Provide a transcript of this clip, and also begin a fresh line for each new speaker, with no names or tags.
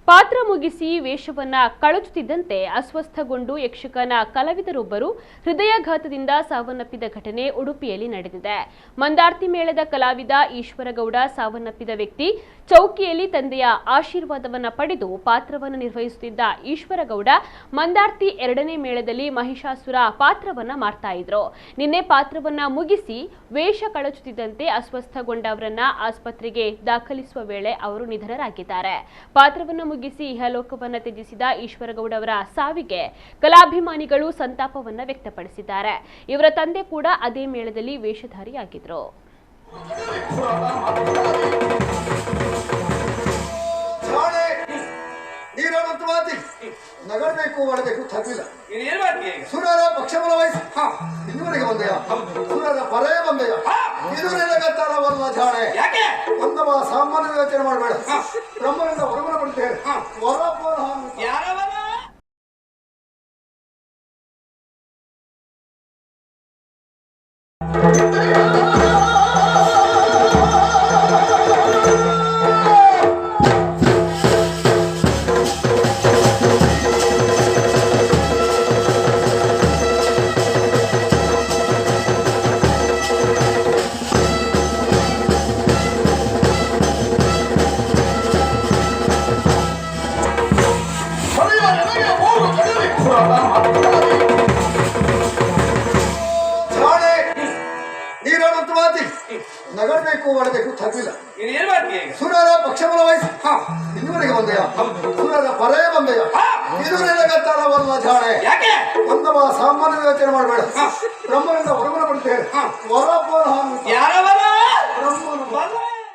ಪಾತ್ರ ಮುಗಿಸಿ ವೇಷವನ್ನ ಕಳಚುತ್ತಿದ್ದಂತೆ ಅಸ್ವಸ್ಥಗೊಂಡು ಯಕ್ಷಗಾನ ಕಲಾವಿದರೊಬ್ಬರು ಹೃದಯಾಘಾತದಿಂದ ಸಾವನ್ನಪ್ಪಿದ ಘಟನೆ ಉಡುಪಿಯಲ್ಲಿ ನಡೆದಿದೆ. ಮಂದಾರ್ತಿ ಮೇಳದ ಕಲಾವಿದ ಈಶ್ವರಗೌಡ ಸಾವನ್ನಪ್ಪಿದ ವ್ಯಕ್ತಿ ಚೌಕಿಯಲ್ಲಿ ತಂದೆಯ ಆಶೀರ್ವಾದವನ್ನ ಪಡೆದು ಪಾತ್ರವನ್ನು ನಿರ್ವಹಿಸುತ್ತಿದ್ದ ಈಶ್ವರಗೌಡ ಮಂದಾರ್ತಿ 2ನೇ ಮೇಳದಲ್ಲಿ ಮಹಿಷಾಸುರ ಪಾತ್ರವನ್ನ ಮಾಡ್ತಾ ಇದ್ರು. ನಿನ್ನೆ ಪಾತ್ರವನ್ನ ಮುಗಿಸಿ ವೇಷ ಕಳಚುತ್ತಿದ್ದಂತೆ ಅಸ್ವಸ್ಥಗೊಂಡವರನ್ನ ಆಸ್ಪತ್ರೆಗೆ ದಾಖಲಿಸುವ ವೇಳೆ ಅವರು ನಿಧನರಾಗಿದ್ದಾರೆ. ಪಾತ್ರವನ್ನು ಮುಗಿಸಿ ಇಹಲೋಕವನ್ನ ತ್ಯಜಿಸಿದ ಈಶ್ವರಗೌಡ ಅವರ ಸಾವಿಗೆ ಕಲಾಭಿಮಾನಿಗಳು ಸಂತಾಪವನ್ನ ವ್ಯಕ್ತಪಡಿಸಿದ್ದಾರೆ. ಇವರ ತಂದೆ ಕೂಡ ಅದೇ ಮೇಳದಲ್ಲಿ ವೇಷಧಾರಿಯಾಗಿದ್ರು.
ನಗರಬೇಕು ಮಾಡಬೇಕು ತಪ್ಪಿಲ್ಲ. ಸುರರ ಪಕ್ಷಬಲ ವಹಿಸಿ ಇದುವರೆಗೆ ಬಂದೆಯ ಸುರರ ಪರೇ ಬಂದೆಯ ಇದು ನಿನಗತ್ತರವಲ್ಲ ಜಾಣೆ. ಒಂದವ ಸಾಮಾನ್ಯ ಯೋಚನೆ ಮಾಡಬೇಡ. ಬ್ರಹ್ಮನಿಂದ ಹೊರಗಡೆ ಬಿಡ್ತೇವೆ ನಗರಬೇಕು ಮಾಡಬೇಕು ತಪ್ಪಿಲ್ಲ. ಸುರರ ಪಕ್ಷಬಲ ವಹಿಸಿ ಇದುವರೆಗೆ ಬಂದೆಯ ಸುರರ ಪರೇ ಬಂದೆಯ ಇದು ನಿನಗತ್ತರವಲ್ಲ ಜಾಣೆ. ಒಂದವ ಸಾಮಾನ್ಯ ಯೋಚನೆ ಮಾಡಬೇಡ. ಬ್ರಹ್ಮನಿಂದ ಹೊರಗಡೆ ಬಿಡ್ತೇವೆ